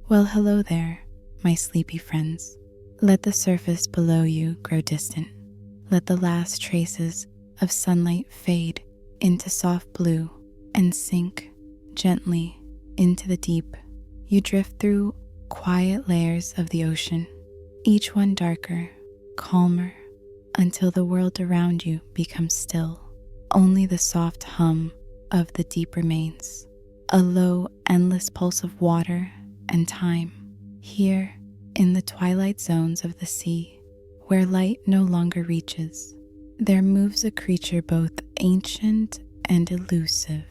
Well, hello there, my sleepy friends. Let the surface below you grow distant. Let the last traces of sunlight fade into soft blue and sink gently into the deep. You drift through quiet layers of the ocean, each one darker, calmer, until the world around you becomes still. Only the soft hum of the deep remains, a low, endless pulse of water and time. Here, in the twilight zones of the sea, where light no longer reaches, there moves a creature both ancient and elusive.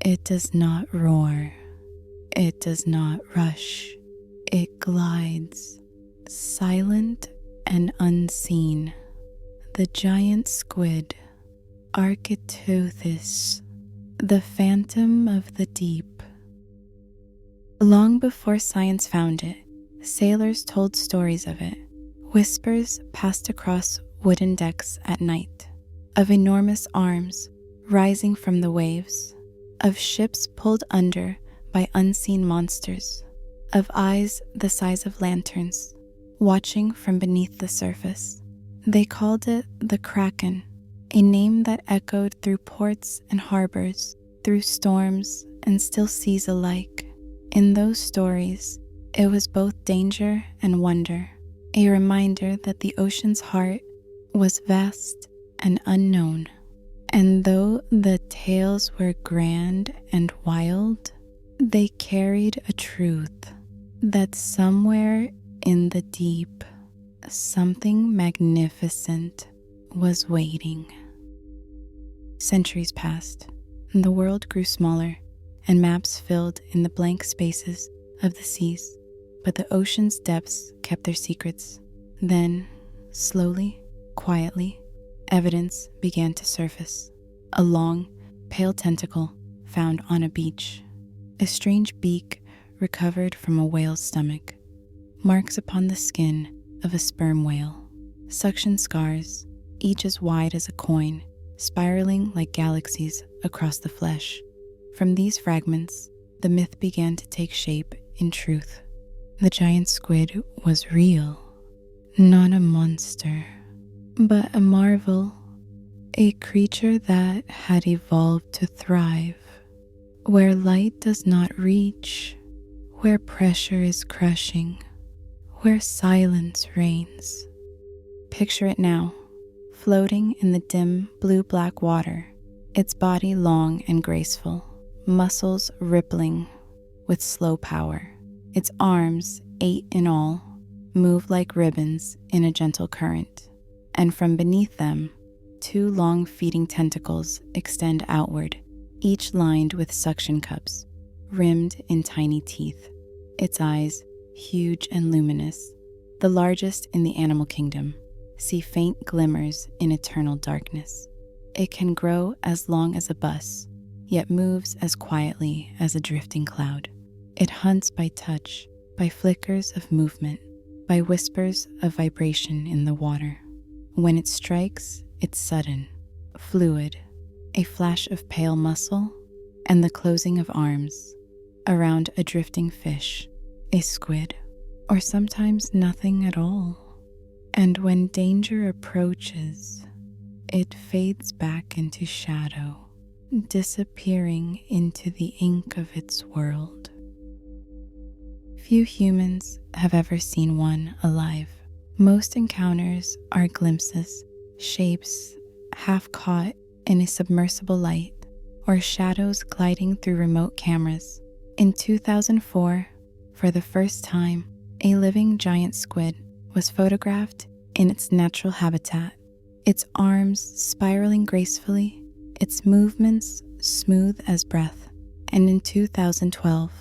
It does not roar. It does not rush. It glides, silent and unseen. The giant squid, Architeuthis, the phantom of the deep. Long before science found it, sailors told stories of it. Whispers passed across wooden decks at night, of enormous arms rising from the waves, of ships pulled under by unseen monsters, of eyes the size of lanterns, watching from beneath the surface. They called it the Kraken, a name that echoed through ports and harbors, through storms and still seas alike. In those stories, it was both danger and wonder, a reminder that the ocean's heart was vast and unknown. And though the tales were grand and wild, they carried a truth that somewhere in the deep, something magnificent was waiting. Centuries passed, and the world grew smaller, and maps filled in the blank spaces of the seas, but the ocean's depths kept their secrets. Then, slowly, quietly, evidence began to surface. A long, pale tentacle found on a beach. A strange beak recovered from a whale's stomach. Marks upon the skin of a sperm whale. Suction scars, each as wide as a coin, spiraling like galaxies across the flesh. From these fragments, the myth began to take shape in truth. The giant squid was real, not a monster, but a marvel, a creature that had evolved to thrive, where light does not reach, where pressure is crushing, where silence reigns. Picture it now, floating in the dim blue-black water, its body long and graceful, muscles rippling with slow power. Its arms, 8 in all, move like ribbons in a gentle current, and from beneath them, 2 long feeding tentacles extend outward, each lined with suction cups, rimmed in tiny teeth. Its eyes, huge and luminous, the largest in the animal kingdom, see faint glimmers in eternal darkness. It can grow as long as a bus, yet moves as quietly as a drifting cloud. It hunts by touch, by flickers of movement, by whispers of vibration in the water. When it strikes, it's sudden, fluid, a flash of pale muscle, and the closing of arms around a drifting fish, a squid, or sometimes nothing at all. And when danger approaches, it fades back into shadow, disappearing into the ink of its world. Few humans have ever seen one alive. Most encounters are glimpses, shapes half caught in a submersible light, or shadows gliding through remote cameras. In 2004, for the first time, a living giant squid was photographed in its natural habitat, its arms spiraling gracefully, its movements smooth as breath. And in 2012,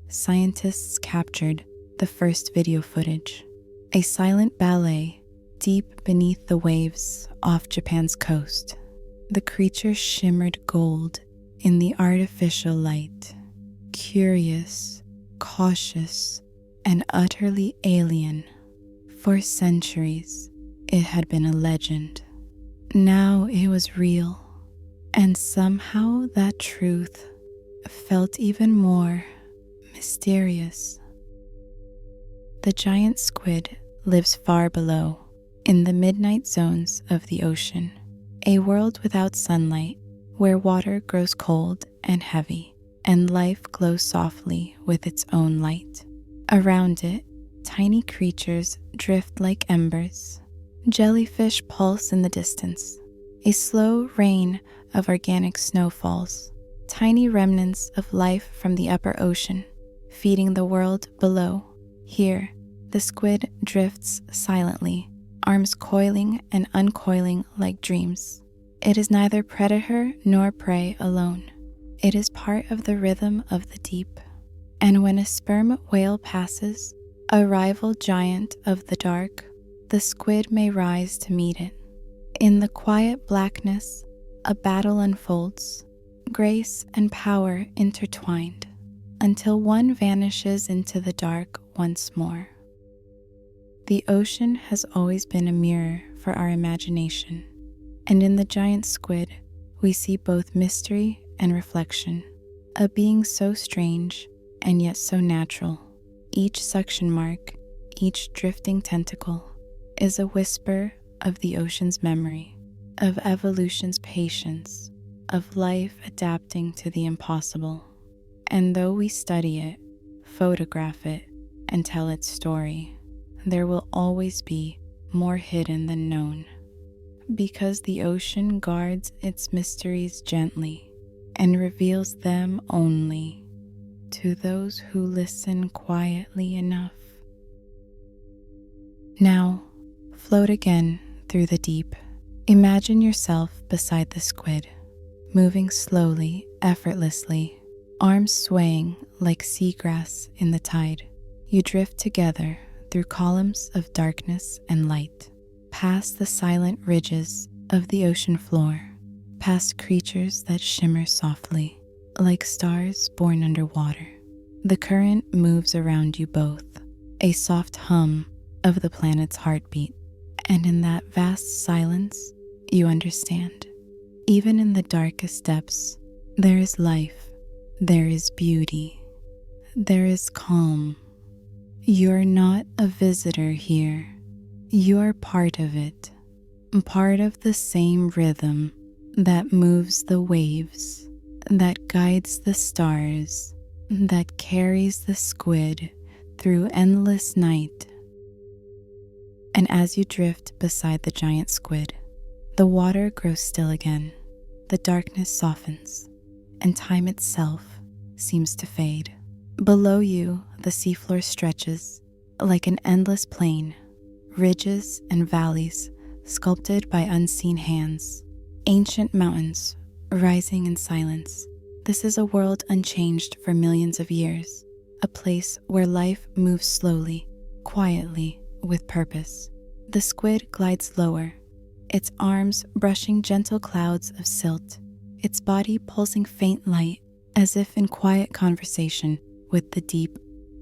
scientists captured the first video footage, a silent ballet deep beneath the waves off Japan's coast. The creature shimmered gold in the artificial light, curious, cautious, and utterly alien. For centuries, it had been a legend. Now it was real, and somehow that truth felt even more mysterious. The giant squid lives far below, in the midnight zones of the ocean, a world without sunlight where water grows cold and heavy and life glows softly with its own light. Around it, tiny creatures drift like embers. Jellyfish pulse in the distance. A slow rain of organic snow falls, tiny remnants of life from the upper ocean, feeding the world below. Here, the squid drifts silently, arms coiling and uncoiling like dreams. It is neither predator nor prey alone. It is part of the rhythm of the deep. And when a sperm whale passes, a rival giant of the dark, the squid may rise to meet it. In the quiet blackness, a battle unfolds, grace and power intertwined, until one vanishes into the dark once more. The ocean has always been a mirror for our imagination, and in the giant squid, we see both mystery and reflection, a being so strange and yet so natural. Each suction mark, each drifting tentacle, is a whisper of the ocean's memory, of evolution's patience, of life adapting to the impossible. And though we study it, photograph it, and tell its story, there will always be more hidden than known, because the ocean guards its mysteries gently and reveals them only to those who listen quietly enough. Now, float again through the deep. Imagine yourself beside the squid, moving slowly, effortlessly, arms swaying like seagrass in the tide. You drift together through columns of darkness and light, past the silent ridges of the ocean floor, past creatures that shimmer softly, like stars born underwater. The current moves around you both, a soft hum of the planet's heartbeat, and in that vast silence, you understand. Even in the darkest depths, there is life, there is beauty, there is calm. You're not a visitor here. You're part of it, part of the same rhythm that moves the waves, that guides the stars, that carries the squid through endless night. And as you drift beside the giant squid, the water grows still again, the darkness softens, and time itself seems to fade. Below you, the seafloor stretches like an endless plain, ridges and valleys sculpted by unseen hands, ancient mountains rising in silence. This is a world unchanged for millions of years, a place where life moves slowly, quietly, with purpose. The squid glides lower, its arms brushing gentle clouds of silt, its body pulsing faint light as if in quiet conversation with the deep.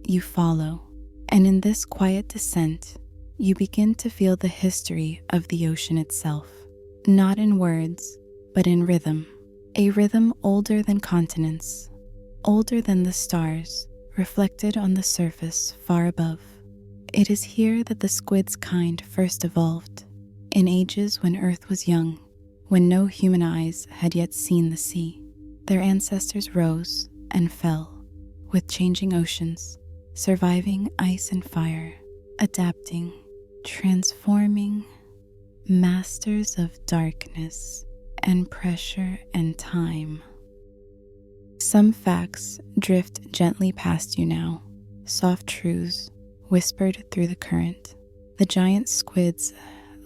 You follow, and in this quiet descent, you begin to feel the history of the ocean itself, not in words, but in rhythm, a rhythm older than continents, older than the stars reflected on the surface far above. It is here that the squid's kind first evolved, in ages when Earth was young, when no human eyes had yet seen the sea. Their ancestors rose and fell with changing oceans, surviving ice and fire, adapting, transforming, masters of darkness and pressure and time. Some facts drift gently past you now, soft truths whispered through the current. The giant squid's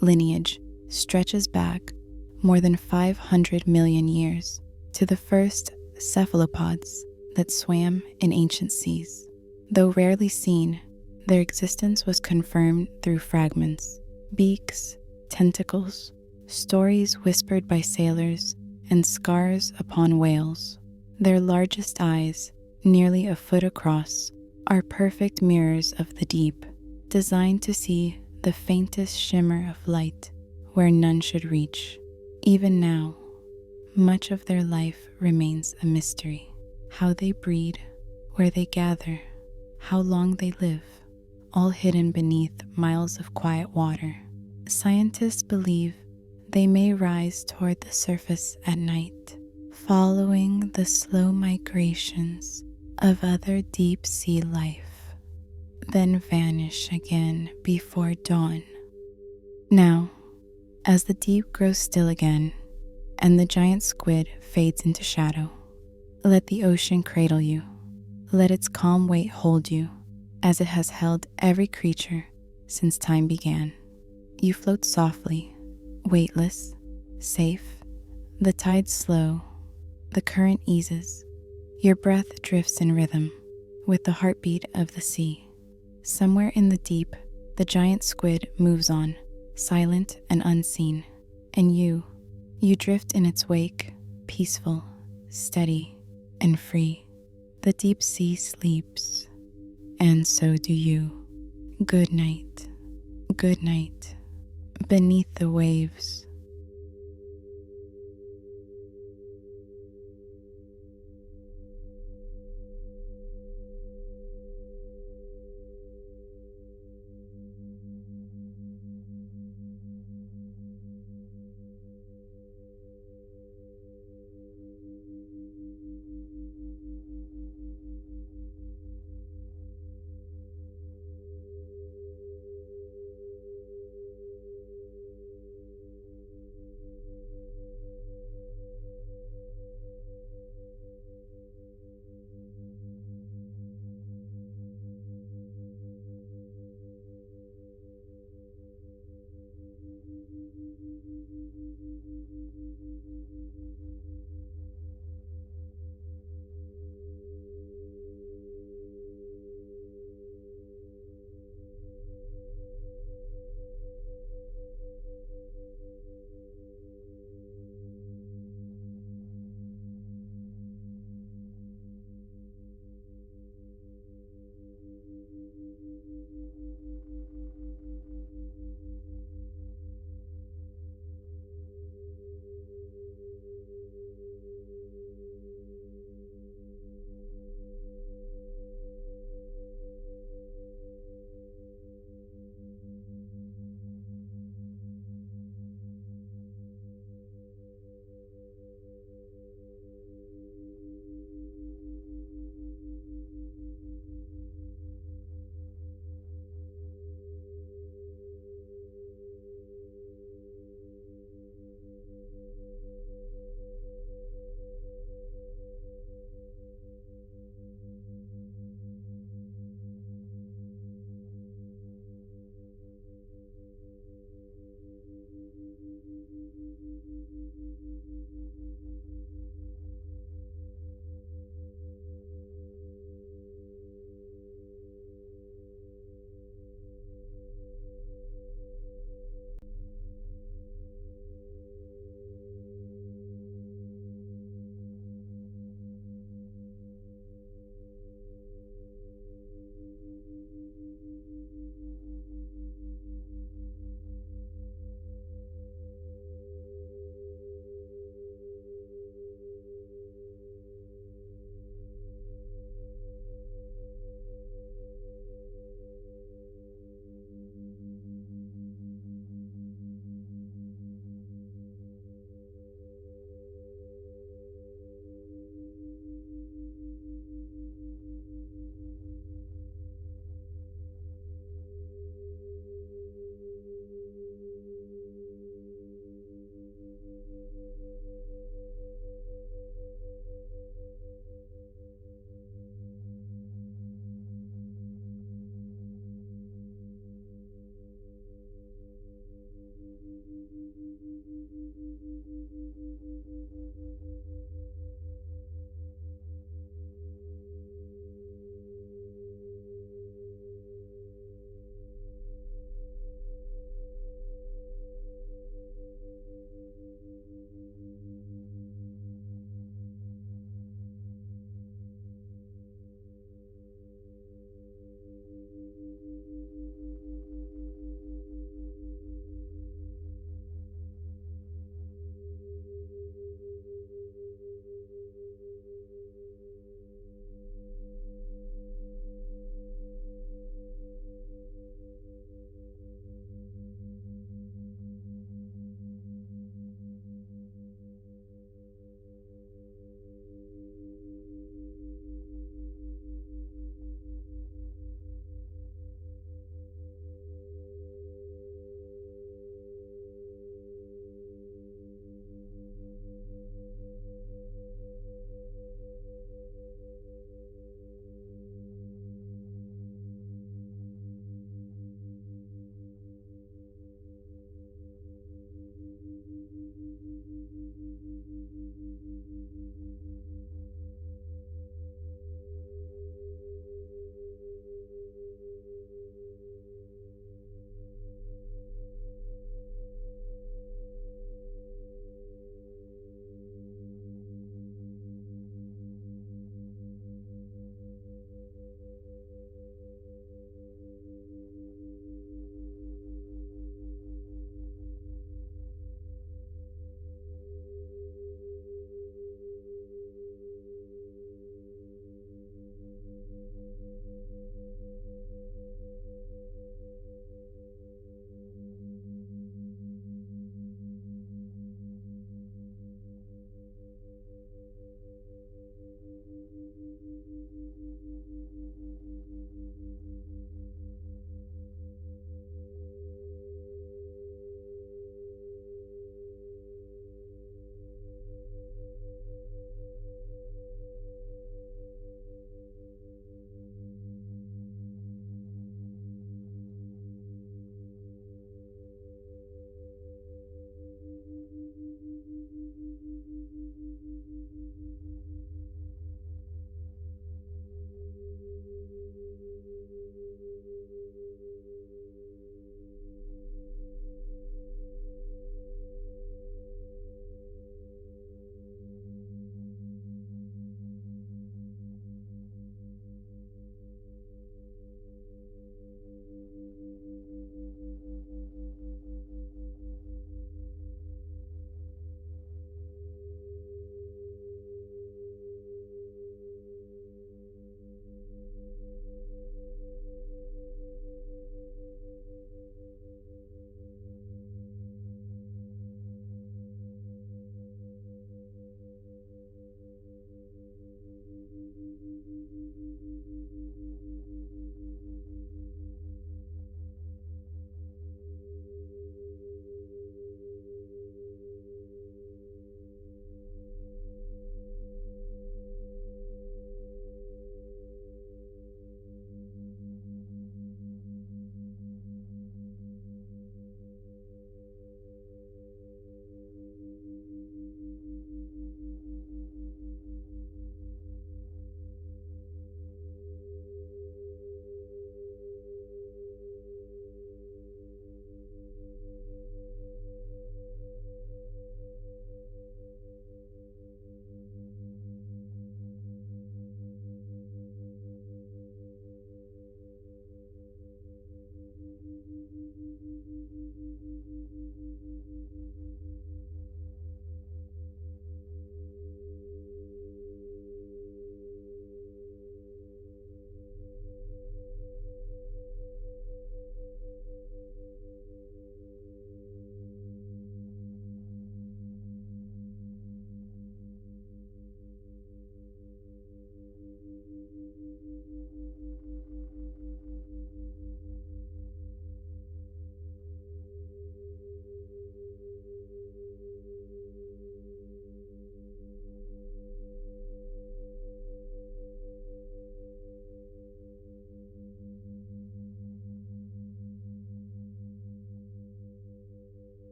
lineage stretches back more than 500 million years to the first cephalopods that swam in ancient seas. Though rarely seen, their existence was confirmed through fragments, beaks, tentacles, stories whispered by sailors, and scars upon whales. Their largest eyes, nearly a foot across, are perfect mirrors of the deep, designed to see the faintest shimmer of light where none should reach. Even now, much of their life remains a mystery. How they breed, where they gather, how long they live. all hidden beneath miles of quiet water. Scientists believe they may rise toward the surface at night, following the slow migrations of other deep sea life, then vanish again before dawn. Now, as the deep grows still again and the giant squid fades into shadow, let the ocean cradle you. Let its calm weight hold you, as it has held every creature since time began. You float softly, weightless, safe. The tide's slow, the current eases. Your breath drifts in rhythm with the heartbeat of the sea. Somewhere in the deep, the giant squid moves on, silent and unseen. And you drift in its wake, peaceful, steady, and free. The deep sea sleeps, and so do you. Good night, beneath the waves.